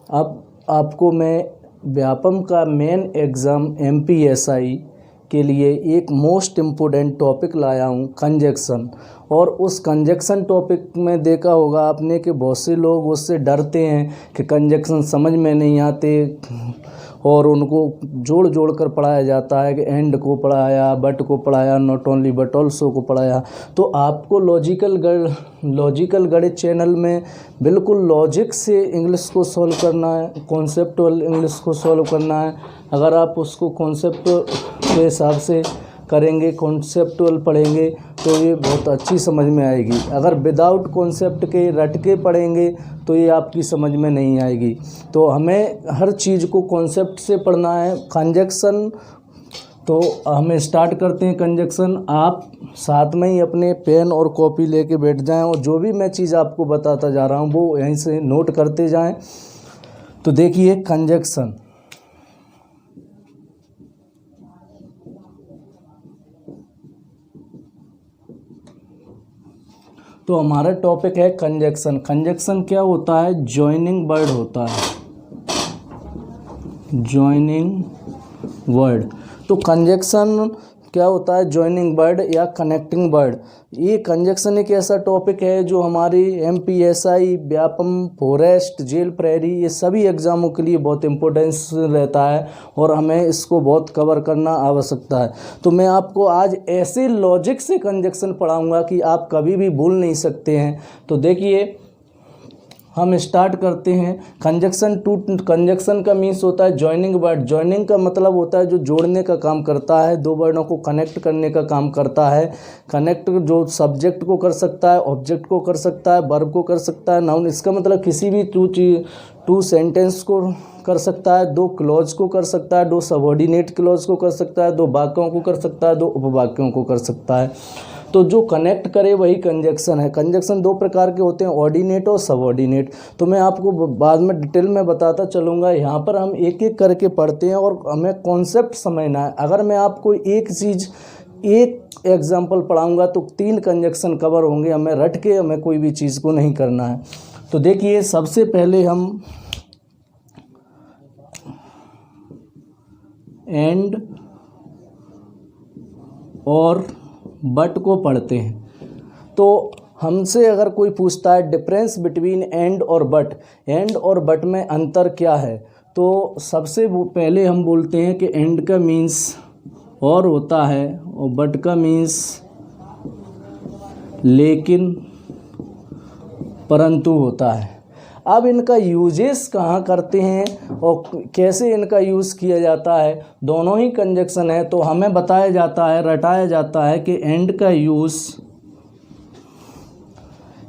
अब आपको मैं व्यापम का मेन एग्ज़ाम MPSI के लिए एक मोस्ट इम्पोर्टेंट टॉपिक लाया हूँ, कंजक्शन। और उस कंजक्शन टॉपिक में देखा होगा आपने कि बहुत से लोग उससे डरते हैं कि कंजक्शन समझ में नहीं आते और उनको जोड़ जोड़ कर पढ़ाया जाता है कि एंड को पढ़ाया, बट को पढ़ाया, नॉट ओनली बट ऑल्सो को पढ़ाया। तो आपको लॉजिकल गणित चैनल में बिल्कुल लॉजिक से इंग्लिश को सॉल्व करना है, कॉन्सेप्टुअल इंग्लिश को सॉल्व करना है। अगर आप उसको कॉन्सेप्ट के हिसाब से करेंगे, कॉन्सेप्टुअल पढ़ेंगे तो ये बहुत अच्छी समझ में आएगी। अगर विदाउट कॉन्सेप्ट के रट के पढ़ेंगे तो ये आपकी समझ में नहीं आएगी। तो हमें हर चीज़ को कॉन्सेप्ट से पढ़ना है। कंजक्शन, तो हमें स्टार्ट करते हैं कंजक्शन। आप साथ में ही अपने पेन और कॉपी लेके बैठ जाएं और जो भी मैं चीज़ आपको बताता जा रहा हूँ वो यहीं से नोट करते जाएं। तो देखिए कंजक्शन, तो हमारा टॉपिक है कंजक्शन। कंजक्शन क्या होता है? जॉइनिंग वर्ड होता है, जॉइनिंग वर्ड। तो कंजक्शन क्या होता है? जॉइनिंग वर्ड या कनेक्टिंग वर्ड। ये कंजक्शन एक ऐसा टॉपिक है जो हमारी MPSI, व्यापम, फॉरेस्ट, जेल, प्रेरी, ये सभी एग्ज़ामों के लिए बहुत इम्पोर्टेंस रहता है और हमें इसको बहुत कवर करना आवश्यकता है। तो मैं आपको आज ऐसे लॉजिक से कंजक्शन पढ़ाऊंगा कि आप कभी भी भूल नहीं सकते हैं। तो देखिए हम स्टार्ट करते हैं। कंजक्शन का मीन्स होता है जॉइनिंग वर्ड। जॉइनिंग का मतलब होता है जो जोड़ने का काम करता है, दो वर्डों को कनेक्ट करने का काम करता है। कनेक्ट जो सब्जेक्ट को कर सकता है, ऑब्जेक्ट को कर सकता है, वर्ब को कर सकता है, नाउन। इसका मतलब किसी भी टू सेंटेंस को कर सकता है, दो क्लॉज को कर सकता है, दो सबऑर्डिनेट क्लॉज को कर सकता है, दो वाक्यों को कर सकता है, दो उपवाक्यों को कर सकता है। तो जो कनेक्ट करे वही कंजक्शन है। कंजक्शन दो प्रकार के होते हैं, ऑर्डिनेट और सबऑर्डिनेट। तो मैं आपको बाद में डिटेल में बताता चलूँगा। यहाँ पर हम एक एक करके पढ़ते हैं और हमें कॉन्सेप्ट समझना है। अगर मैं आपको एक एग्जाम्पल पढ़ाऊँगा तो 3 कंजक्शन कवर होंगे। हमें रट के हमें कोई भी चीज़ को नहीं करना है। तो देखिए सबसे पहले हम एंड और बट को पढ़ते हैं। तो हमसे अगर कोई पूछता है डिफरेंस बिटवीन एंड और बट, एंड और बट में अंतर क्या है, तो सबसे पहले हम बोलते हैं कि एंड का मीन्स और होता है और बट का मीन्स लेकिन, परंतु होता है। अब इनका यूजेस कहाँ करते हैं और कैसे इनका यूज़ किया जाता है, दोनों ही कंजक्शन है। तो हमें बताया जाता है, रटाया जाता है कि एंड का यूज़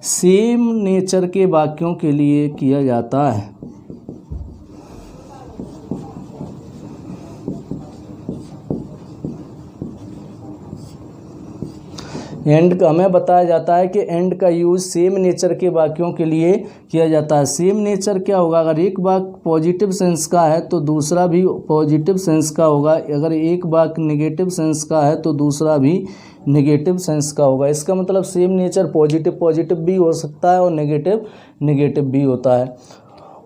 सेम नेचर के वाक्यों के लिए किया जाता है। एंड का हमें बताया जाता है कि एंड का यूज़ सेम नेचर के वाक्यों के लिए किया जाता है। सेम नेचर क्या होगा? अगर एक वाक्य पॉजिटिव सेंस का है तो दूसरा भी पॉजिटिव सेंस का होगा। अगर एक वाक्य नेगेटिव सेंस का है तो दूसरा भी नेगेटिव सेंस का होगा। इसका मतलब सेम नेचर पॉजिटिव भी हो सकता है और नेगेटिव भी होता है।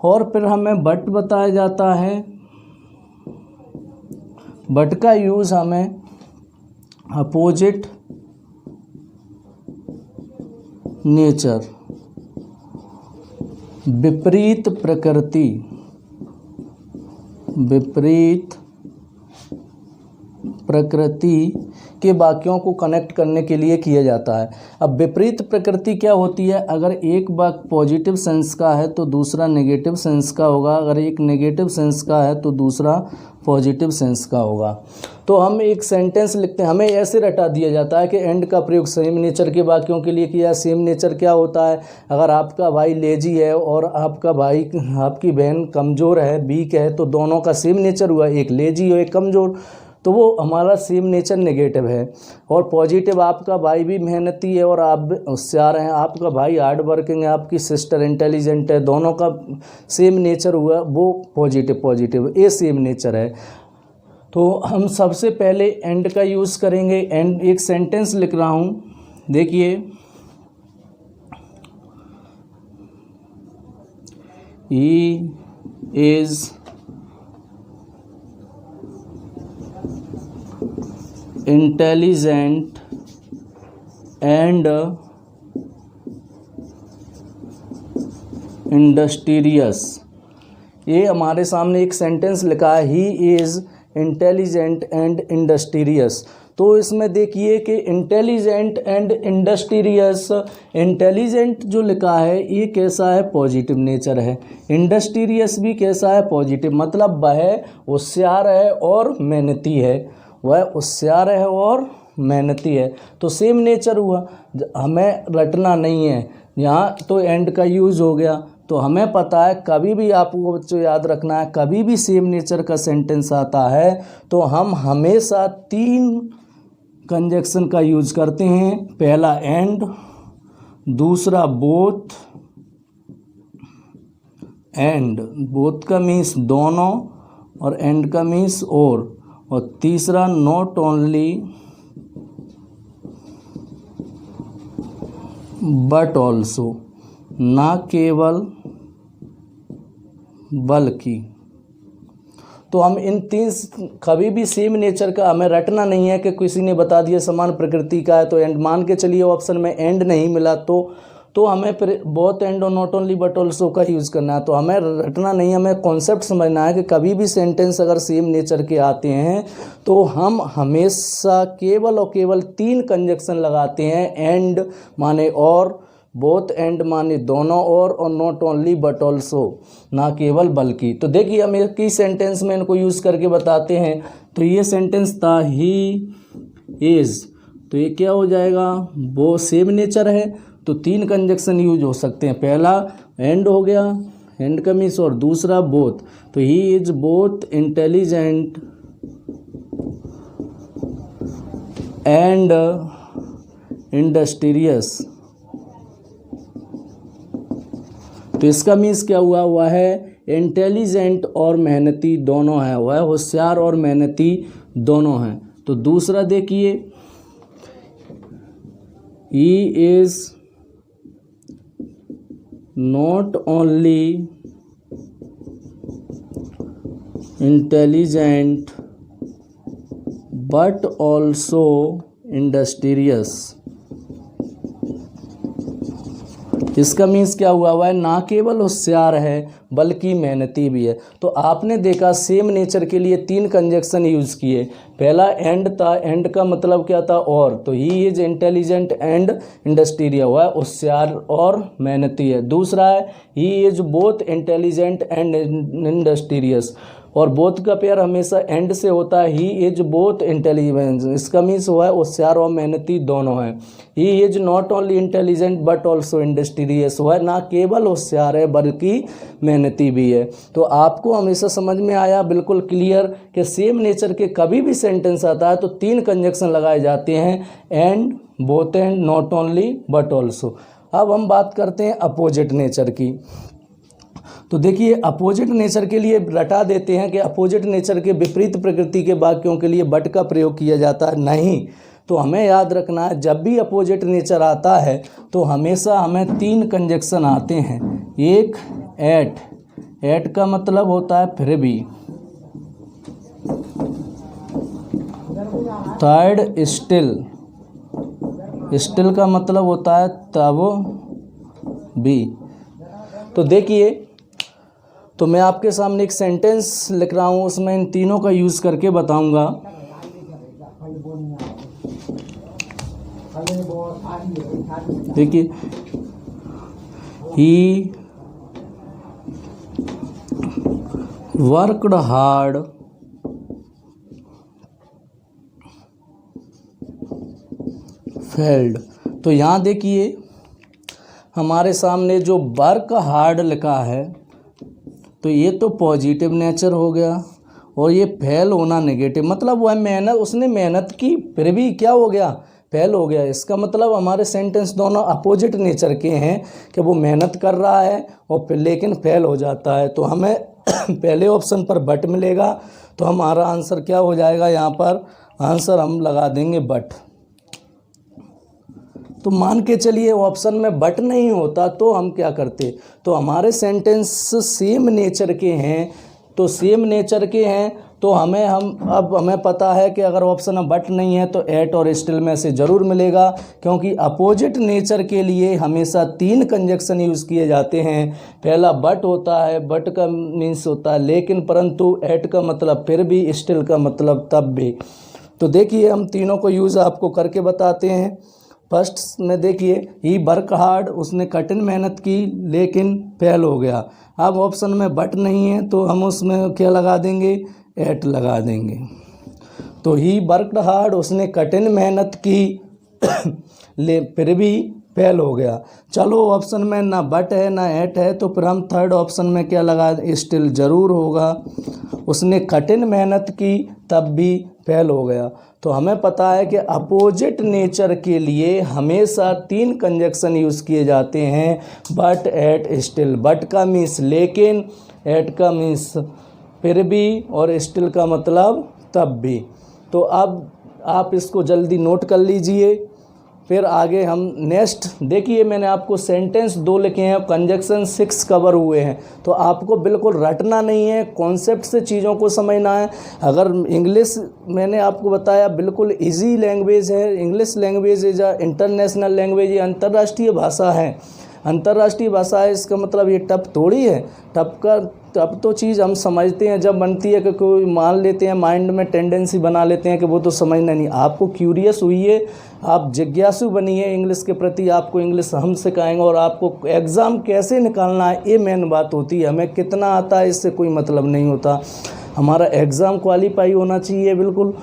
और फिर हमें बट बताया जाता है। बट का यूज़ हमें अपोजिट नेचर, विपरीत प्रकृति के वाक्यों को कनेक्ट करने के लिए किया जाता है। अब विपरीत प्रकृति क्या होती है? अगर एक वाक्य पॉजिटिव सेंस का है तो दूसरा नेगेटिव सेंस का होगा। अगर एक नेगेटिव सेंस का है तो दूसरा पॉजिटिव सेंस का होगा। तो हम एक सेंटेंस लिखते हैं, हमें ऐसे रटा दिया जाता है कि एंड का प्रयोग सेम नेचर के वाक्यों के लिए किया। सेम नेचर क्या होता है? अगर आपका भाई लेजी है और आपकी बहन कमज़ोर है, वीक है, तो दोनों का सेम नेचर हुआ, एक लेजी और एक कमज़ोर, तो वो हमारा सेम नेचर नेगेटिव है। और पॉजिटिव, आपका भाई भी मेहनती है और आप भी होशियार हैं, आपका भाई हार्ड वर्किंग है, आपकी सिस्टर इंटेलिजेंट है, दोनों का सेम नेचर हुआ, वो पॉजिटिव, ये सेम नेचर है। तो हम सबसे पहले एंड का यूज़ करेंगे। एंड एक सेंटेंस लिख रहा हूँ, देखिए, he is intelligent and industrious. ये हमारे सामने एक सेंटेंस लिखा है, he is intelligent and industrious. तो इसमें देखिए कि इंटेलिजेंट एंड इंडस्ट्रियस, इंटेलिजेंट जो लिखा है ये कैसा है, पॉजिटिव नेचर है। इंडस्ट्रियस भी कैसा है, पॉजिटिव, मतलब वह होशियार है और मेहनती है, वह होशियार है और मेहनती है। तो सेम नेचर हुआ, हमें रटना नहीं है, यहाँ तो एंड का यूज़ हो गया। तो हमें पता है कभी भी आपको बच्चों याद रखना है, कभी भी सेम नेचर का सेंटेंस आता है तो हम हमेशा 3 कंजक्शन का यूज करते हैं। पहला एंड, दूसरा बोथ, एंड बोथ का मीन्स दोनों और एंड का मीन्स और तीसरा नॉट ओनली बट ऑल्सो, ना केवल बल्कि। तो हम इन 3 कभी भी सेम नेचर का हमें रटना नहीं है कि किसी ने बता दिया समान प्रकृति का है तो एंड मान के चलिए ऑप्शन में एंड नहीं मिला तो हमें फिर बोथ एंड और नॉट ओनली बट ऑल्सो का यूज़ करना है। तो हमें रटना नहीं, हमें कॉन्सेप्ट समझना है कि कभी भी सेंटेंस अगर सेम नेचर के आते हैं तो हम हमेशा केवल और केवल 3 कंजक्शन लगाते हैं। एंड माने और, बोथ एंड माने दोनों और नॉट ओनली बट ऑल्सो ना केवल बल्कि। तो देखिए हम एक ही सेंटेंस में इनको यूज़ करके बताते हैं। तो ये सेंटेंस था ही इज़, तो ये क्या हो जाएगा, वो सेम नेचर है तो 3 कंजक्शन यूज हो सकते हैं। पहला एंड हो गया, एंड का मीन्स, और दूसरा बोथ, तो he is both intelligent and industrious. तो इसका मीन्स क्या हुआ है इंटेलिजेंट और मेहनती दोनों है, वह होशियार और मेहनती दोनों हैं। तो दूसरा देखिए, he is not only intelligent but also industrious. इसका मीन्स क्या हुआ है, ना केवल होशियार है बल्कि मेहनती भी है। तो आपने देखा सेम नेचर के लिए 3 कंजक्शन यूज़ किए। पहला एंड था, एंड का मतलब क्या था, और, तो he is intelligent and industrial, हुआ होशियार और मेहनती है। दूसरा है he is both intelligent and industrious, और बोथ का पेयर हमेशा एंड से होता है। ही इज बोथ इंटेलिजेंट, इसका मीन्स हुआ है होशियार और मेहनती दोनों हैं। He is not only intelligent but also industrious, हुआ है ना केवल होशियार है बल्कि मेहनती भी है। तो आपको हमेशा समझ में आया बिल्कुल क्लियर कि सेम नेचर के कभी भी सेंटेंस आता है तो 3 कंजक्शन लगाए जाते हैं, and, both and, not only but also. अब हम बात करते हैं अपोजिट नेचर की। तो देखिए अपोजिट नेचर के लिए रटा देते हैं कि अपोजिट नेचर के विपरीत प्रकृति के वाक्यों के लिए बट का प्रयोग किया जाता है, नहीं। तो हमें याद रखना है जब भी अपोजिट नेचर आता है तो हमेशा हमें 3 कंजक्शन आते हैं। एक एट, एट का मतलब होता है फिर भी। थर्ड स्टिल, स्टिल का मतलब होता है तब भी। तो देखिए, तो मैं आपके सामने एक सेंटेंस लिख रहा हूँ, उसमें इन तीनों का यूज़ करके बताऊंगा। देखिए, ही वर्कड हार्ड फेल्ड। तो यहाँ देखिए हमारे सामने जो वर्क हार्ड लिखा है तो ये तो पॉजिटिव नेचर हो गया, और ये फेल होना नेगेटिव, मतलब वह मेहनत, उसने मेहनत की फिर भी क्या हो गया, फेल हो गया। इसका मतलब हमारे सेंटेंस दोनों अपोजिट नेचर के हैं कि वो मेहनत कर रहा है और फिर लेकिन फेल हो जाता है। तो हमें पहले ऑप्शन पर बट मिलेगा, तो हमारा आंसर क्या हो जाएगा, यहाँ पर आंसर हम लगा देंगे बट। तो मान के चलिए ऑप्शन में बट नहीं होता तो हम क्या करते, तो हमारे सेंटेंस सेम नेचर के हैं, तो सेम नेचर के हैं तो हमें पता है कि अगर ऑप्शन में बट नहीं है तो एट और स्टिल में से ज़रूर मिलेगा, क्योंकि अपोजिट नेचर के लिए हमेशा 3 कंजक्शन यूज़ किए जाते हैं। पहला बट होता है, बट का मीन्स होता है लेकिन, परंतु, एट का मतलब फिर भी, स्टिल का मतलब तब भी। तो देखिए हम तीनों को यूज़ आपको करके बताते हैं। फर्स्ट में देखिए, ही वर्क हार्ड, उसने कठिन मेहनत की लेकिन फेल हो गया। अब ऑप्शन में बट नहीं है तो हम उसमें क्या लगा देंगे, एट लगा देंगे। तो ही वर्कड हार्ड, उसने कठिन मेहनत की ले फिर भी फेल हो गया। चलो ऑप्शन में ना बट है ना एट है तो फिर हम थर्ड ऑप्शन में क्या लगा, स्टिल ज़रूर होगा। उसने कठिन मेहनत की तब भी फेल हो गया। तो हमें पता है कि अपोजिट नेचर के लिए हमेशा 3 कंजक्शन यूज़ किए जाते हैं, बट, एट, स्टिल। बट का मीन्स लेकिन, एट का मीन्स फिर भी, और स्टिल का मतलब तब भी। तो अब आप इसको जल्दी नोट कर लीजिए। फिर आगे हम नेक्स्ट देखिए, मैंने आपको सेंटेंस 2 लिखे हैं, कंजक्शन 6 कवर हुए हैं। तो आपको बिल्कुल रटना नहीं है, कॉन्सेप्ट से चीज़ों को समझना है। अगर इंग्लिश मैंने आपको बताया बिल्कुल इजी लैंग्वेज है, English language is a international language, ये अंतर्राष्ट्रीय भाषा है। अंतर्राष्ट्रीय भाषा है इसका मतलब ये टफ थोड़ी है। टफ तो चीज़ हम समझते हैं जब बनती है कि कोई मान लेते हैं, माइंड में टेंडेंसी बना लेते हैं कि वो तो समझना नहीं। आपको क्यूरियस हुई है, आप जिज्ञासु बनिए इंग्लिश के प्रति, आपको इंग्लिश हम सिखाएंगे और आपको एग्ज़ाम कैसे निकालना है ये मेन बात होती है। हमें कितना आता है इससे कोई मतलब नहीं होता, हमारा एग्ज़ाम क्वालिफाई होना चाहिए बिल्कुल।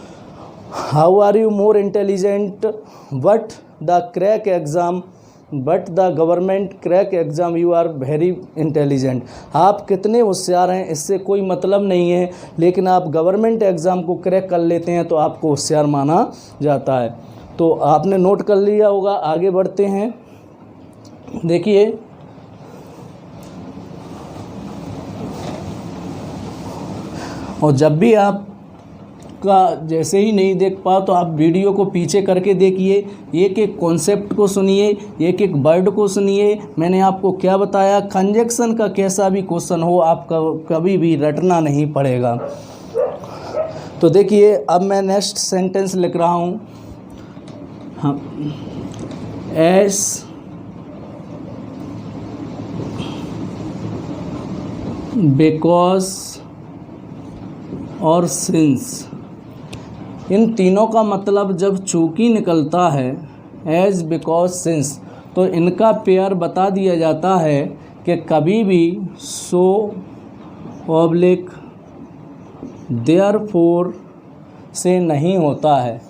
How are you more intelligent but the crack exam, but the government crack exam you are very intelligent. आप कितने होशियार हैं इससे कोई मतलब नहीं है, लेकिन आप गवर्नमेंट एग्ज़ाम को क्रैक कर लेते हैं तो आपको होशियार माना जाता है। तो आपने नोट कर लिया होगा, आगे बढ़ते हैं। देखिए और जब भी आप का जैसे ही नहीं देख पाओ तो आप वीडियो को पीछे करके देखिए, एक एक कॉन्सेप्ट को सुनिए, एक एक वर्ड को सुनिए। मैंने आपको क्या बताया, कंजक्शन का कैसा भी क्वेश्चन हो आपका कभी भी रटना नहीं पड़ेगा। तो देखिए अब मैं नेक्स्ट सेंटेंस लिख रहा हूँ। हाँ, एस बिकॉज और सिंस, इन तीनों का मतलब जब चूंकि निकलता है, एज, बिकॉज, सिंस, तो इनका पेयर बता दिया जाता है कि कभी भी सो ऑब्लिक देयरफॉर से नहीं होता है।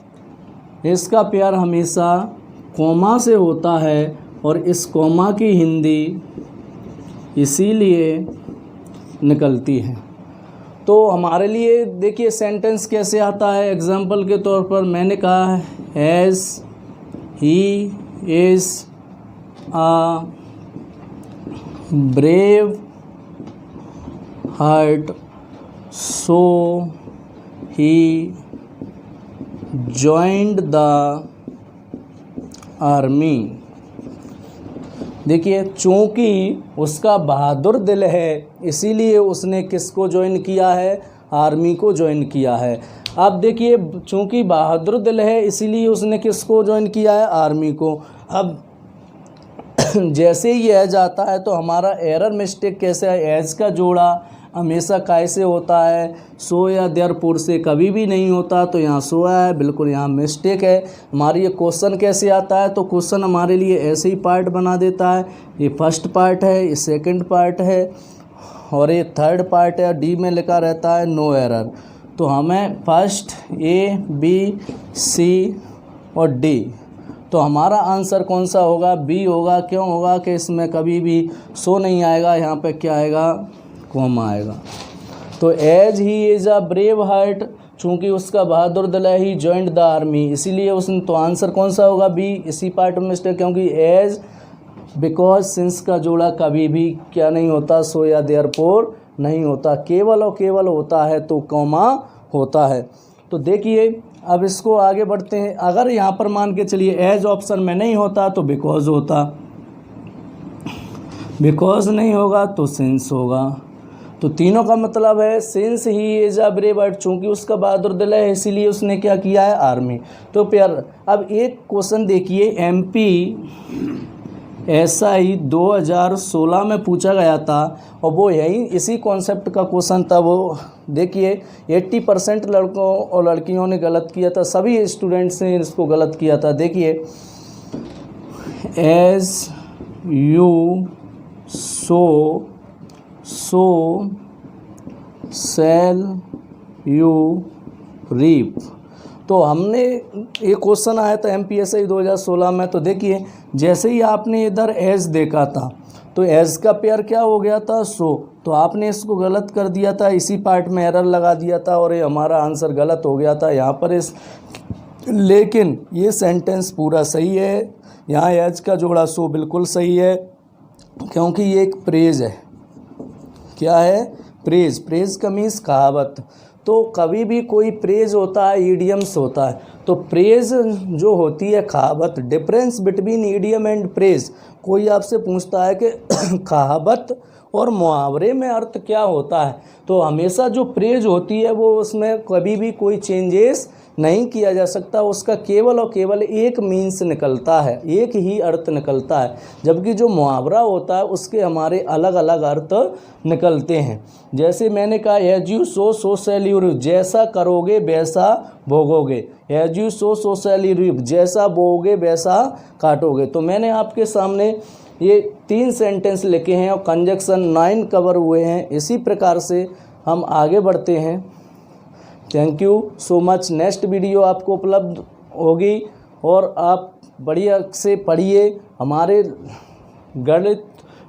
इसका पेयर हमेशा कॉमा से होता है और इस कॉमा की हिंदी इसीलिए निकलती है। तो हमारे लिए देखिए सेंटेंस कैसे आता है। एग्जाम्पल के तौर पर मैंने कहा है as he is a brave heart so he joined the army. देखिए चूँकि उसका बहादुर दिल है इसीलिए उसने किसको ज्वाइन किया है, आर्मी को ज्वाइन किया है। अब देखिए चूँकि बहादुर दिल है इसीलिए उसने किसको ज्वाइन किया है, आर्मी को। अब जैसे ही एज आता है तो हमारा एरर मिस्टेक कैसे है, एज का जोड़ा हमेशा कैसे होता है, सो या देयरफॉर से कभी भी नहीं होता। तो यहाँ सो है, बिल्कुल यहाँ मिस्टेक है। हमारी ये क्वेश्चन कैसे आता है, तो क्वेश्चन हमारे लिए ऐसे ही पार्ट बना देता है। ये फर्स्ट पार्ट है, ये सेकंड पार्ट है और ये थर्ड पार्ट है। डी में लिखा रहता है नो एरर। तो हमें फर्स्ट ए बी सी और डी, तो हमारा आंसर कौन सा होगा, बी होगा। क्यों होगा कि इसमें कभी भी सो नहीं आएगा, यहाँ पे क्या आएगा, कॉमा आएगा। तो as he is a brave heart, चूँकि उसका बहादुर दिल है, ही जॉइंड द आर्मी, इसीलिए उसने, तो आंसर कौन सा होगा, बी। इसी पार्ट में मिस्टेक, क्योंकि एज, बिकॉज, सिंस का जोड़ा कभी भी क्या नहीं होता, सो या देयरफॉर नहीं होता, केवल और केवल होता है तो कॉमा होता है। तो देखिए अब इसको आगे बढ़ते हैं। अगर यहाँ पर मान के चलिए एज ऑप्शन में नहीं होता तो बिकॉज होता, बिकॉज नहीं होगा तो सिंस होगा। तो तीनों का मतलब है since he is a brave but, चूँकि उसका बहादुर दिल है इसीलिए उसने क्या किया है, आर्मी। तो प्यार अब एक क्वेश्चन देखिए, MPSI 2016 में पूछा गया था और वो यही इसी कॉन्सेप्ट का क्वेश्चन था। वो देखिए 80% लड़कों और लड़कियों ने गलत किया था, सभी स्टूडेंट्स ने इसको गलत किया था। देखिए as you sow shall you reap. तो हमने एक क्वेश्चन आया था MPSI 2016 में। तो देखिए जैसे ही आपने इधर एज देखा था तो एज का पेयर क्या हो गया था, सो। तो आपने इसको गलत कर दिया था, इसी पार्ट में एरर लगा दिया था और ये हमारा आंसर गलत हो गया था यहाँ पर लेकिन ये सेंटेंस पूरा सही है। यहाँ एज का जोड़ा सो बिल्कुल सही है, क्योंकि ये एक प्रेज है। क्या है, प्रेज। प्रेज का मीन्स कहावत। तो कभी भी कोई प्रेज होता है, ईडियम्स होता है। तो प्रेज जो होती है कहावत। Difference between idiom and praise. कोई आपसे पूछता है कि कहावत और मुहावरे में अर्थ क्या होता है, तो हमेशा जो प्रेज होती है वो उसमें कभी भी कोई चेंजेस नहीं किया जा सकता, उसका केवल और केवल एक मीन्स निकलता है, एक ही अर्थ निकलता है। जबकि जो मुहावरा होता है उसके हमारे अलग अलग अर्थ निकलते हैं। जैसे मैंने कहा as you sow shall you reap, जैसा करोगे वैसा भोगोगे। As you sow shall you reap, जैसा बोओगे वैसा काटोगे। तो मैंने आपके सामने ये 3 सेंटेंस लिखे हैं और कंजक्शन 9 कवर हुए हैं। इसी प्रकार से हम आगे बढ़ते हैं। Thank you so much. Next video आपको उपलब्ध होगी और आप बढ़िया से पढ़िए। हमारे गणित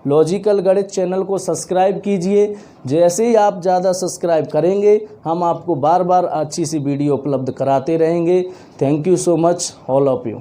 लॉजिकल गणित चैनल को सब्सक्राइब कीजिए। जैसे ही आप ज़्यादा सब्सक्राइब करेंगे हम आपको बार बार अच्छी सी वीडियो उपलब्ध कराते रहेंगे। Thank you so much all of you.